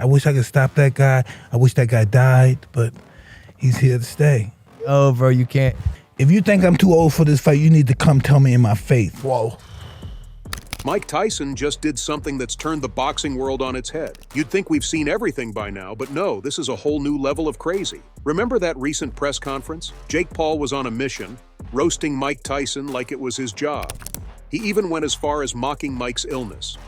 I wish I could stop that guy. I wish that guy died, but he's here to stay. Oh, bro, you can't. If you think I'm too old for this fight, you need to come tell me in my face. Whoa. Mike Tyson just did something that's turned the boxing world on its head. You'd think we've seen everything by now, but no, this is a whole new level of crazy. Remember that recent press conference? Jake Paul was on a mission, roasting Mike Tyson like it was his job. He even went as far as mocking Mike's illness.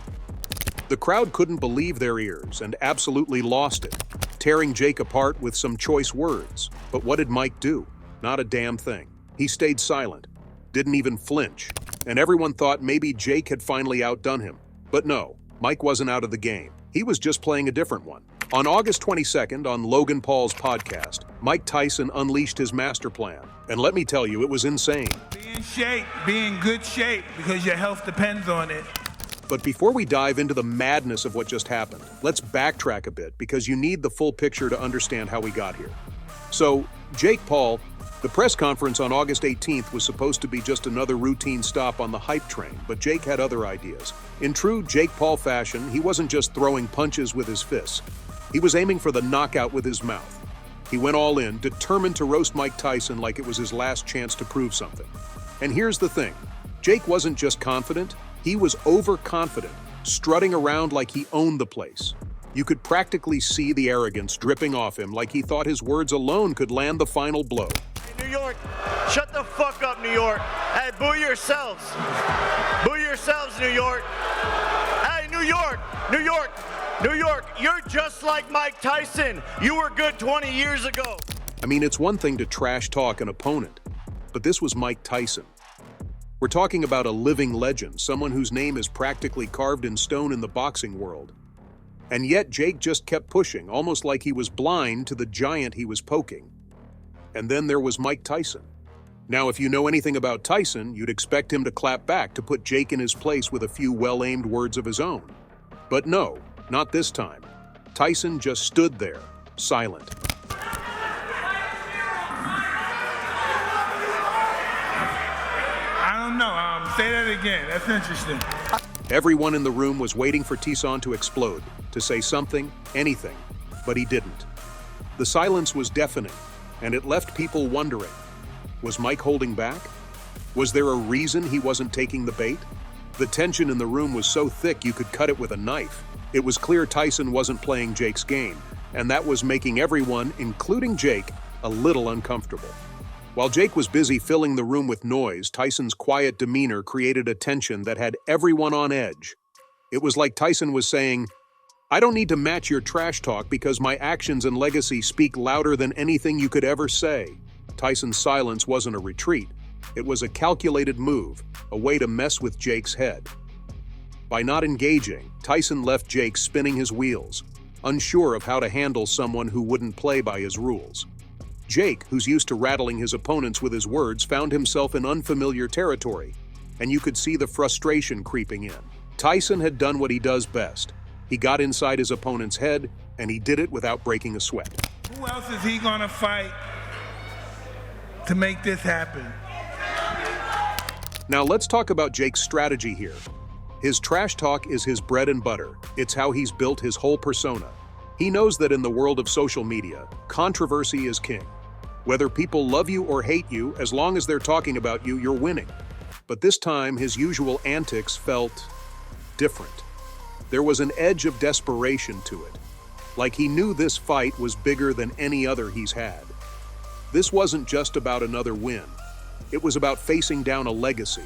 The crowd couldn't believe their ears and absolutely lost it, tearing Jake apart with some choice words. But what did Mike do? Not a damn thing. He stayed silent, didn't even flinch, and everyone thought maybe Jake had finally outdone him. But no, Mike wasn't out of the game. He was just playing a different one. On August 22nd, on Logan Paul's podcast, Mike Tyson unleashed his master plan. And let me tell you, it was insane. Be in shape, be in good shape, because your health depends on it. But before we dive into the madness of what just happened, let's backtrack a bit because you need the full picture to understand how we got here. So, Jake Paul, the press conference on August 18th was supposed to be just another routine stop on the hype train, but Jake had other ideas. In true Jake Paul fashion, he wasn't just throwing punches with his fists. He was aiming for the knockout with his mouth. He went all in, determined to roast Mike Tyson like it was his last chance to prove something. And here's the thing. Jake wasn't just confident, he was overconfident, strutting around like he owned the place. You could practically see the arrogance dripping off him like he thought his words alone could land the final blow. Hey, New York, shut the fuck up, New York. Hey, boo yourselves. Boo yourselves, New York. Hey, New York, New York, New York, you're just like Mike Tyson. You were good 20 years ago. I mean, it's one thing to trash talk an opponent, but this was Mike Tyson. We're talking about a living legend, someone whose name is practically carved in stone in the boxing world. And yet Jake just kept pushing, almost like he was blind to the giant he was poking. And then there was Mike Tyson. Now, if you know anything about Tyson, you'd expect him to clap back to put Jake in his place with a few well-aimed words of his own. But no, not this time. Tyson just stood there, silent. I don't know. Say that again. That's interesting. Everyone in the room was waiting for Tyson to explode, to say something, anything, but he didn't. The silence was deafening, and it left people wondering. Was Mike holding back? Was there a reason he wasn't taking the bait? The tension in the room was so thick you could cut it with a knife. It was clear Tyson wasn't playing Jake's game, and that was making everyone, including Jake, a little uncomfortable. While Jake was busy filling the room with noise, Tyson's quiet demeanor created a tension that had everyone on edge. It was like Tyson was saying, I don't need to match your trash talk because my actions and legacy speak louder than anything you could ever say. Tyson's silence wasn't a retreat. It was a calculated move, a way to mess with Jake's head. By not engaging, Tyson left Jake spinning his wheels, unsure of how to handle someone who wouldn't play by his rules. Jake, who's used to rattling his opponents with his words, found himself in unfamiliar territory, and you could see the frustration creeping in. Tyson had done what he does best. He got inside his opponent's head, and he did it without breaking a sweat. Who else is he gonna fight to make this happen? Now let's talk about Jake's strategy here. His trash talk is his bread and butter. It's how he's built his whole persona. He knows that in the world of social media, controversy is king. Whether people love you or hate you, as long as they're talking about you, you're winning. But this time, his usual antics felt different. There was an edge of desperation to it, like he knew this fight was bigger than any other he's had. This wasn't just about another win. It was about facing down a legacy.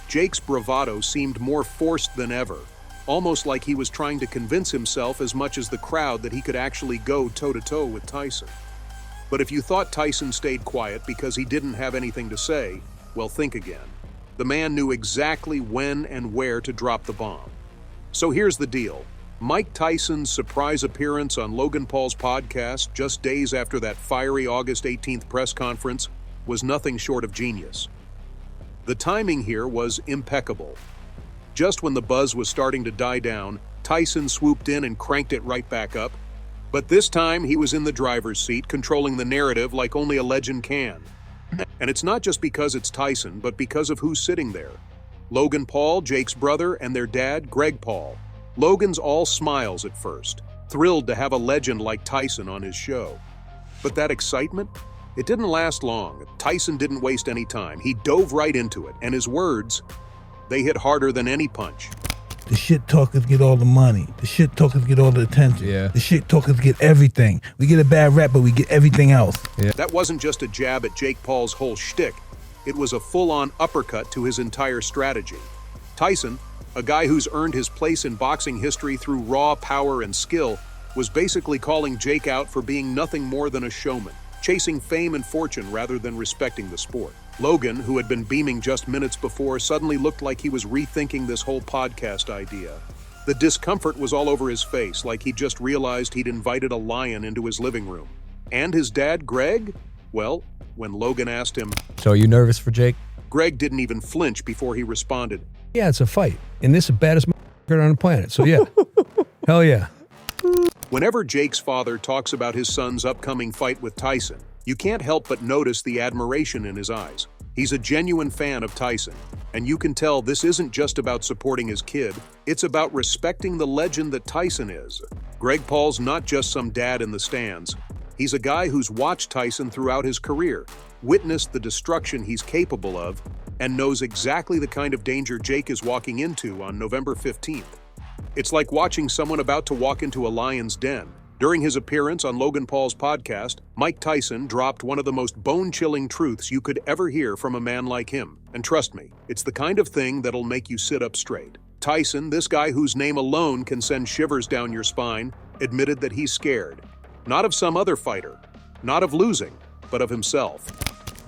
Jake's bravado seemed more forced than ever, almost like he was trying to convince himself as much as the crowd that he could actually go toe-to-toe with Tyson. But if you thought Tyson stayed quiet because he didn't have anything to say, well, think again. The man knew exactly when and where to drop the bomb. So here's the deal. Mike Tyson's surprise appearance on Logan Paul's podcast just days after that fiery August 18th press conference was nothing short of genius. The timing here was impeccable. Just when the buzz was starting to die down, Tyson swooped in and cranked it right back up. But this time, he was in the driver's seat, controlling the narrative like only a legend can. And it's not just because it's Tyson, but because of who's sitting there. Logan Paul, Jake's brother, and their dad, Greg Paul. Logan's all smiles at first. thrilled to have a legend like Tyson on his show. But that excitement? It didn't last long. Tyson didn't waste any time. He dove right into it, and his words, they hit harder than any punch. The shit talkers get all the money. The shit talkers get all the attention. Yeah. The shit talkers get everything. We get a bad rap, but we get everything else. Yeah. That wasn't just a jab at Jake Paul's whole shtick. It was a full-on uppercut to his entire strategy. Tyson, a guy who's earned his place in boxing history through raw power and skill, was basically calling Jake out for being nothing more than a showman, chasing fame and fortune rather than respecting the sport. Logan, who had been beaming just minutes before, suddenly looked like he was rethinking this whole podcast idea. The discomfort was all over his face, like he just realized he'd invited a lion into his living room. And his dad, Greg? Well, when Logan asked him, So are you nervous for Jake? Greg didn't even flinch before he responded, Yeah, it's a fight. And this is the baddest motherfucker on the planet. So yeah. Hell yeah. Whenever Jake's father talks about his son's upcoming fight with Tyson, you can't help but notice the admiration in his eyes. He's a genuine fan of Tyson, and you can tell this isn't just about supporting his kid, it's about respecting the legend that Tyson is. Greg Paul's not just some dad in the stands. He's a guy who's watched Tyson throughout his career, witnessed the destruction he's capable of, and knows exactly the kind of danger Jake is walking into on November 15th. It's like watching someone about to walk into a lion's den. During his appearance on Logan Paul's podcast, Mike Tyson dropped one of the most bone-chilling truths you could ever hear from a man like him. And trust me, it's the kind of thing that'll make you sit up straight. Tyson, this guy whose name alone can send shivers down your spine, admitted that he's scared. Not of some other fighter, not of losing, but of himself.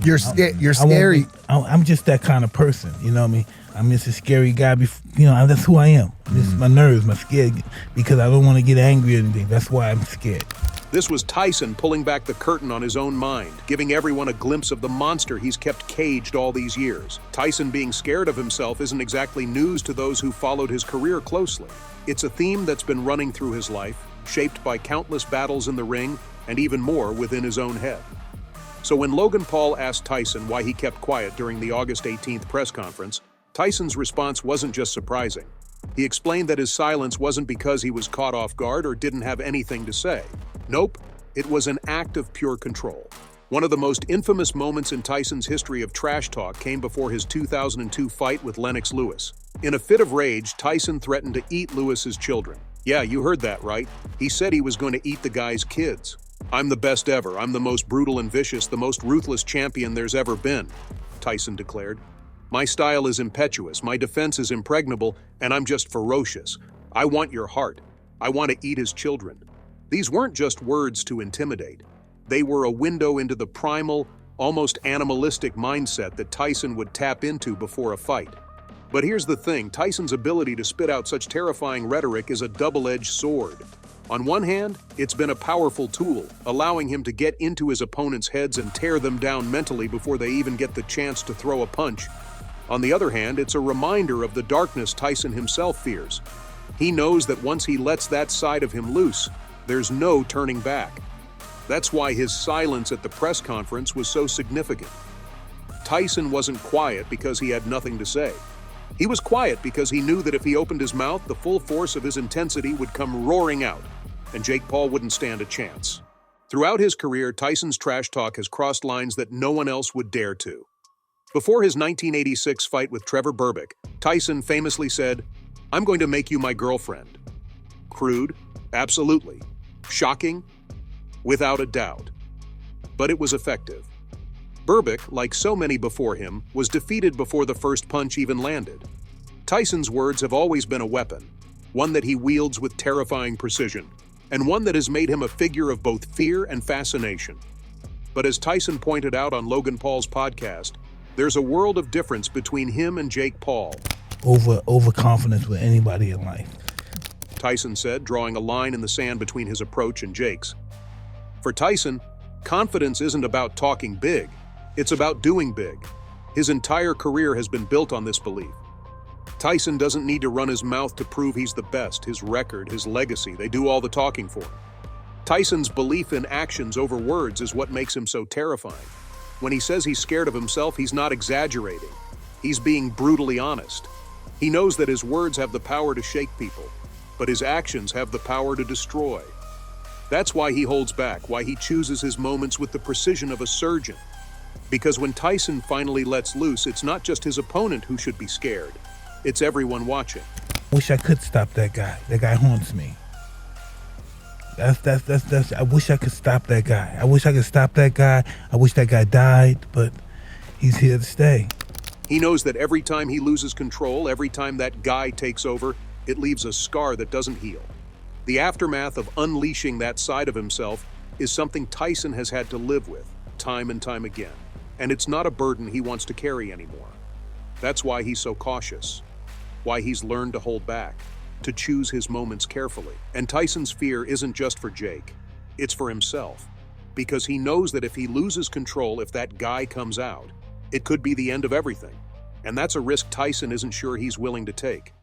You're scary. I'm just that kind of person, you know what I mean? I'm just a scary guy, that's who I am. It's my nerves, my scared, because I don't want to get angry or anything. That's why I'm scared. This was Tyson pulling back the curtain on his own mind, giving everyone a glimpse of the monster he's kept caged all these years. Tyson being scared of himself isn't exactly news to those who followed his career closely. It's a theme that's been running through his life, shaped by countless battles in the ring, and even more within his own head. So when Logan Paul asked Tyson why he kept quiet during the August 18th press conference, Tyson's response wasn't just surprising. He explained that his silence wasn't because he was caught off guard or didn't have anything to say. Nope, it was an act of pure control. One of the most infamous moments in Tyson's history of trash talk came before his 2002 fight with Lennox Lewis. In a fit of rage, Tyson threatened to eat Lewis's children. Yeah, you heard that right. He said he was going to eat the guy's kids. I'm the best ever. I'm the most brutal and vicious, the most ruthless champion there's ever been, Tyson declared. My style is impetuous, my defense is impregnable, and I'm just ferocious. I want your heart. I want to eat his children. These weren't just words to intimidate. They were a window into the primal, almost animalistic mindset that Tyson would tap into before a fight. But here's the thing, Tyson's ability to spit out such terrifying rhetoric is a double-edged sword. On one hand, it's been a powerful tool, allowing him to get into his opponents' heads and tear them down mentally before they even get the chance to throw a punch. On the other hand, it's a reminder of the darkness Tyson himself fears. He knows that once he lets that side of him loose, there's no turning back. That's why his silence at the press conference was so significant. Tyson wasn't quiet because he had nothing to say. He was quiet because he knew that if he opened his mouth, the full force of his intensity would come roaring out, and Jake Paul wouldn't stand a chance. Throughout his career, Tyson's trash talk has crossed lines that no one else would dare to. Before his 1986 fight with Trevor Berbick, Tyson famously said, "I'm going to make you my girlfriend." Crude? Absolutely. Shocking? Without a doubt. But it was effective. Berbick, like so many before him, was defeated before the first punch even landed. Tyson's words have always been a weapon, one that he wields with terrifying precision, and one that has made him a figure of both fear and fascination. But as Tyson pointed out on Logan Paul's podcast, there's a world of difference between him and Jake Paul. Overconfidence with anybody in life. Tyson said, drawing a line in the sand between his approach and Jake's. For Tyson, confidence isn't about talking big, it's about doing big. His entire career has been built on this belief. Tyson doesn't need to run his mouth to prove he's the best. His record, his legacy, they do all the talking for him. Tyson's belief in actions over words is what makes him so terrifying. When he says he's scared of himself, he's not exaggerating. He's being brutally honest. He knows that his words have the power to shake people. but his actions have the power to destroy. That's why he holds back, why he chooses his moments with the precision of a surgeon. Because when Tyson finally lets loose, it's not just his opponent who should be scared. It's everyone watching. Wish I could stop that guy. That guy haunts me. I wish I could stop that guy. I wish I could stop that guy. I wish that guy died, but he's here to stay. He knows that every time he loses control, every time that guy takes over, it leaves a scar that doesn't heal. The aftermath of unleashing that side of himself is something Tyson has had to live with time and time again. And it's not a burden he wants to carry anymore. That's why he's so cautious, why he's learned to hold back, to choose his moments carefully. And Tyson's fear isn't just for Jake, it's for himself. Because he knows that if he loses control, if that guy comes out, it could be the end of everything. And that's a risk Tyson isn't sure he's willing to take.